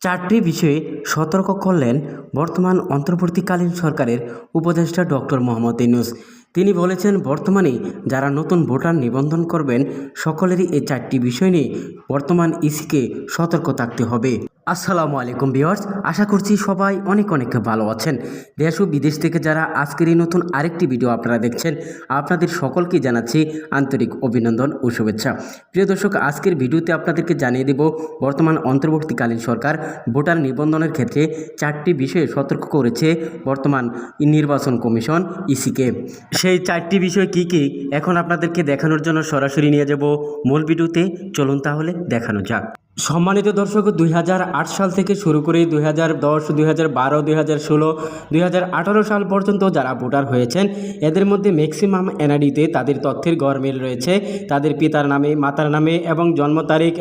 চারটি বিষয়ে সতর্ক করলেন বর্তমান অন্তর্বর্তীকালীন সরকারের উপদেষ্টা ডক্টর মোহাম্মদ ইউনূস। তিনি বলেছেন, বর্তমানে যারা নতুন ভোটার নিবন্ধন করবেন সকলেরই এই চারটি বিষয় নিয়ে বর্তমান ইসিকে সতর্ক থাকতে হবে। আসসালামু আলাইকুম ভিউয়ার্স, আশা করছি সবাই অনেক ভালো আছেন। দেশ ও বিদেশ থেকে যারা আজকের এই নতুন আরেকটি ভিডিও আপনারা দেখছেন, আপনাদের সকলকে জানাচ্ছি আন্তরিক অভিনন্দন ও শুভেচ্ছা। প্রিয় দর্শক, আজকের ভিডিওতে আপনাদেরকে জানিয়ে দেব বর্তমান অন্তর্বর্তীকালীন সরকার ভোটার নিবন্ধনের ক্ষেত্রে চারটি বিষয়ে সতর্ক করেছে বর্তমান নির্বাচন কমিশন ইসিকে। সেই চারটি বিষয় কি কি এখন আপনাদেরকে দেখানোর জন্য সরাসরি নিয়ে যাব মূল ভিডিওতে। চলুন তাহলে দেখানো যাক। সম্মানিত দর্শক, 2008 সাল থেকে শুরু করে 2010, 2012, 2016, 2018 সাল পর্যন্ত যারা ভোটার হয়েছেন, এদের মধ্যে ম্যাক্সিমাম এনআইডিতে তাদের তথ্যের গরমিল রয়েছে। তাদের পিতার নামে, মাতার নামে এবং জন্ম তারিখ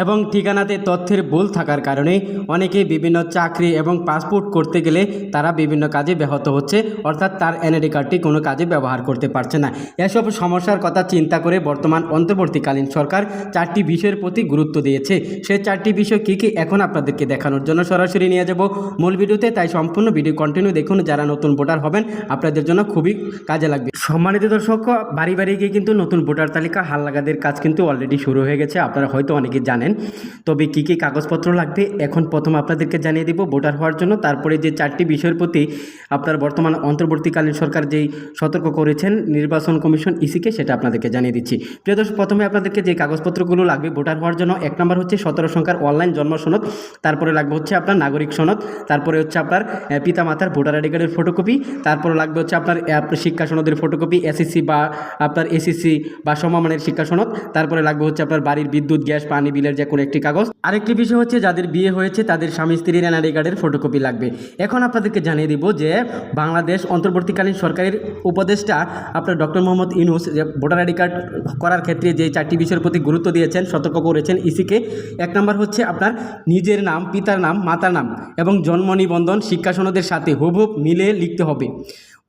এবং ঠিকানাতে তথ্যের ভুল থাকার কারণে অনেকেই বিভিন্ন চাকরি এবং পাসপোর্ট করতে গেলে তারা বিভিন্ন কাজে ব্যাহত হচ্ছে, অর্থাৎ তার এনআইডি কার্ডটি কোনো কাজে ব্যবহার করতে পারছে না। এসব সমস্যার কথা চিন্তা করে বর্তমান অন্তর্বর্তীকালীন সরকার চারটি বিষয়ের প্রতি গুরুত্ব দিয়েছে। সেই চারটি বিষয় কী কী এখন আপনাদেরকে দেখানোর জন্য সরাসরি নিয়ে যাব মূল ভিডিওতে, তাই সম্পূর্ণ ভিডিও কন্টিনিউ দেখুন। যারা নতুন ভোটার হবেন আপনাদের জন্য খুবই কাজে লাগবে। সম্মানিত দর্শক, বাড়ি গিয়ে কিন্তু নতুন ভোটার তালিকা হালনাগাদের কাজ কিন্তু অলরেডি শুরু হয়ে গেছে, আপনারা হয়তো অনেকেই জানেন। তবে কী কী কাগজপত্র লাগবে এখন প্রথম আপনাদেরকে জানিয়ে দিব ভোটার হওয়ার জন্য। তারপরে যে চারটি বিষয়ের প্রতি আপনার বর্তমান অন্তর্বর্তীকালীন সরকার যেই সতর্ক করেছেন নির্বাচন কমিশন ইসিকে, সেটা আপনাদেরকে জানিয়ে দিচ্ছি। প্রিয় দর্শক, প্রথমে আপনাদেরকে যে কাগজপত্রগুলো লাগবে ভোটার হওয়ার জন্য, 1 নম্বর হচ্ছে 17 সংখ্যার অনলাইন জন্ম সনদ, তারপরে লাগবে হচ্ছে আপনার নাগরিক সনদ, তারপরে হচ্ছে আপনার পিতামাতার ভোটার আইডি কার্ডের ফটোকপি, তারপরে লাগবে হচ্ছে আপনার শিক্ষা সনদের ফটোকপি, এসএসসি বা আপনার এসএসসি বা সমমানের শিক্ষা সনদ, তারপরে লাগবে হচ্ছে আপনার বাড়ির বিদ্যুৎ, গ্যাস, পানি বিলের যে কোনো একটি কাগজ। আরেকটি বিষয় হচ্ছে যাদের বিয়ে হয়েছে তাদের স্বামী স্ত্রীর এনআইডি কার্ডের ফটোকপি লাগবে। এখন আপনাদেরকে জানিয়ে দিব যে বাংলাদেশ অন্তর্বর্তীকালীন সরকারের উপদেষ্টা আপনার ডক্টর মোহাম্মদ ইউনূস যে ভোটার আইডি কার্ড করার ক্ষেত্রে যে চারটি বিষয়ের প্রতি গুরুত্ব দিয়েছেন, সতর্ক করেছেন ইসিকে। 1 নম্বর হচ্ছে আপনার নিজের নাম, পিতার নাম, মাতার নাম এবং জন্ম নিবন্ধন শিক্ষা সনদের সাথে হুবহু মিলে লিখতে হবে।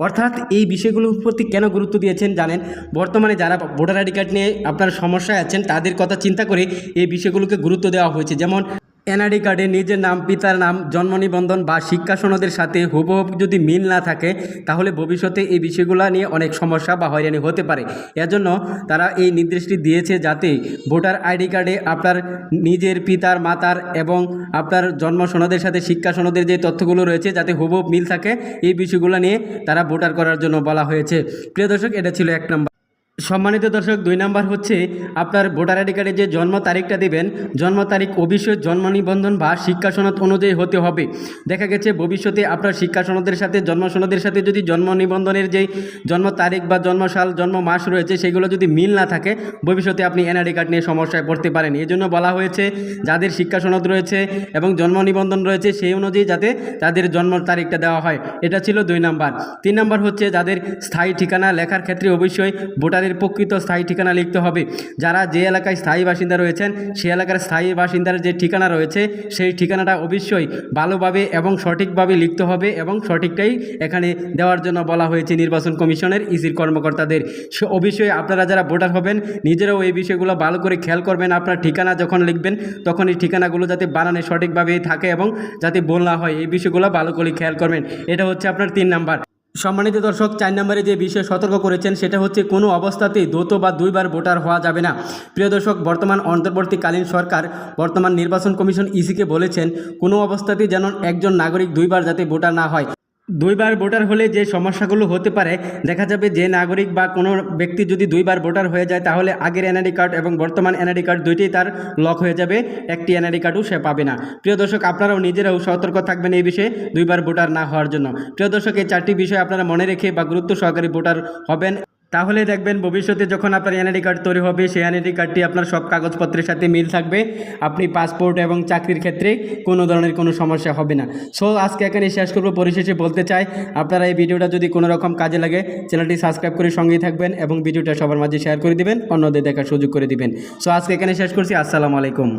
অর্থাৎ এই বিষয়গুলোর প্রতি কেন গুরুত্ব দিয়েছেন জানেন, বর্তমানে যারা ভোটার আইডি কার্ড নিয়ে আপনার সমস্যায় আছেন তাদের কথা চিন্তা করে এই বিষয়গুলোকে গুরুত্ব দেওয়া হয়েছে। যেমন এনআইডি কার্ডে নিজের নাম, পিতার নাম, জন্ম নিবন্ধন বা শিক্ষা সনদের সাথে হুবহু যদি মিল না থাকে তাহলে ভবিষ্যতে এই বিষয়গুলো নিয়ে অনেক সমস্যা বা হয়রানি হতে পারে। এজন্য তারা এই নির্দেশটি দিয়েছে যাতে ভোটার আইডি কার্ডে আপনার নিজের পিতার, মাতার এবং আপনার জন্ম সনদের সাথে শিক্ষা সনদের যে তথ্যগুলো রয়েছে যাতে হুবহু মিল থাকে, এই বিষয়গুলো নিয়ে তারা ভোটার করার জন্য বলা হয়েছে। প্রিয় দর্শক, এটা ছিল 1 নম্বর। সম্মানিত দর্শক, 2 নম্বর হচ্ছে আপনার ভোটার আইডি কার্ডে যে জন্ম তারিখটা দেবেন, জন্ম তারিখ অবশ্যই জন্ম নিবন্ধন বা শিক্ষা সনদ অনুযায়ী হতে হবে। দেখা গেছে ভবিষ্যতে আপনার শিক্ষা সনদের সাথে জন্ম সনদের সাথে যদি জন্ম নিবন্ধনের যেই জন্ম তারিখ বা জন্মসাল, জন্ম মাস রয়েছে সেগুলো যদি মিল না থাকে ভবিষ্যতে আপনি এনআইডি কার্ড নিয়ে সমস্যায় পড়তে পারেন। এই জন্য বলা হয়েছে যাদের শিক্ষা সনদ রয়েছে এবং জন্ম নিবন্ধন রয়েছে সেই অনুযায়ী যাতে তাদের জন্ম তারিখটা দেওয়া হয়। এটা ছিল 2 নম্বর। 3 নম্বর হচ্ছে যাদের স্থায়ী ঠিকানা লেখার ক্ষেত্রে অবশ্যই ভোটারের প্রকৃত স্থায়ী ঠিকানা লিখতে হবে। যারা যে এলাকায় স্থায়ী বাসিন্দা রয়েছেন সেই এলাকার স্থায়ী বাসিন্দার যে ঠিকানা রয়েছে সেই ঠিকানাটা অবশ্যই ভালোভাবে এবং সঠিকভাবে লিখতে হবে এবং সঠিকটাই এখানে দেওয়ার জন্য বলা হয়েছে নির্বাচন কমিশনের ইসির কর্মকর্তাদের। অবশ্যই আপনারা যারা ভোটার হবেন নিজেরাও এই বিষয়গুলো ভালো করে খেয়াল করবেন। আপনার ঠিকানা যখন লিখবেন তখন এই ঠিকানাগুলো যাতে বানানে সঠিকভাবে থাকে এবং যাতে ভুল না হয় এই বিষয়গুলো ভালো করে খেয়াল করবেন। এটা হচ্ছে আপনার 3 নাম্বার। সম্মানিত দর্শক, 4 নম্বরে যে বিষয়ে সতর্ক করেছেন সেটা হচ্ছে কোনো অবস্থাতেই দ্রুত বা 2 বার ভোটার হওয়া যাবে না। প্রিয় দর্শক, বর্তমান অন্তর্বর্তীকালীন সরকার বর্তমান নির্বাচন কমিশন ইসিকে বলেছেন কোনো অবস্থাতেই যেন একজন নাগরিক 2 বার যাতে ভোটার না হয়। 2 বার ভোটার হলে যে সমস্যাগুলো হতে পারে, দেখা যাবে যে নাগরিক বা কোনো ব্যক্তি যদি 2 বার ভোটার হয়ে যায় তাহলে আগের এনআইডি কার্ড এবং বর্তমান এনআইডি কার্ড দুইটাই তার লক হয়ে যাবে, একটি এনআইডি কার্ডও সে পাবে না। প্রিয় দর্শক, আপনারাও নিজেরাও সতর্ক থাকবেন এই বিষয়ে 2 বার ভোটার না হওয়ার জন্য। প্রিয় দর্শক, এই 4টি বিষয় আপনারা মনে রেখে বা গুরুত্ব সহকারে ভোটার হবেন, তাহলে দেখবেন ভবিষ্যতে যখন আপনার এনআইডি কার্ড তৈরি হবে সেই এনআইডি কার্ডটি আপনার সব কাগজপত্রের সাথে মিল থাকবে, আপনি পাসপোর্ট এবং চাকরির ক্ষেত্রে কোনো ধরনের কোনো সমস্যা হবে না। সো আজকে এখানে শেষ করব। পরিশেষে বলতে চাই, আপনারা এই ভিডিওটা যদি কোনো রকম কাজে লাগে চ্যানেলটি সাবস্ক্রাইব করে সঙ্গেই থাকবেন এবং ভিডিওটা সবার মাঝে শেয়ার করে দিবেন, অন্যদের দেখার সুযোগ করে দিবেন। সো আজকে এখানে শেষ করছি। আসসালামু আলাইকুম।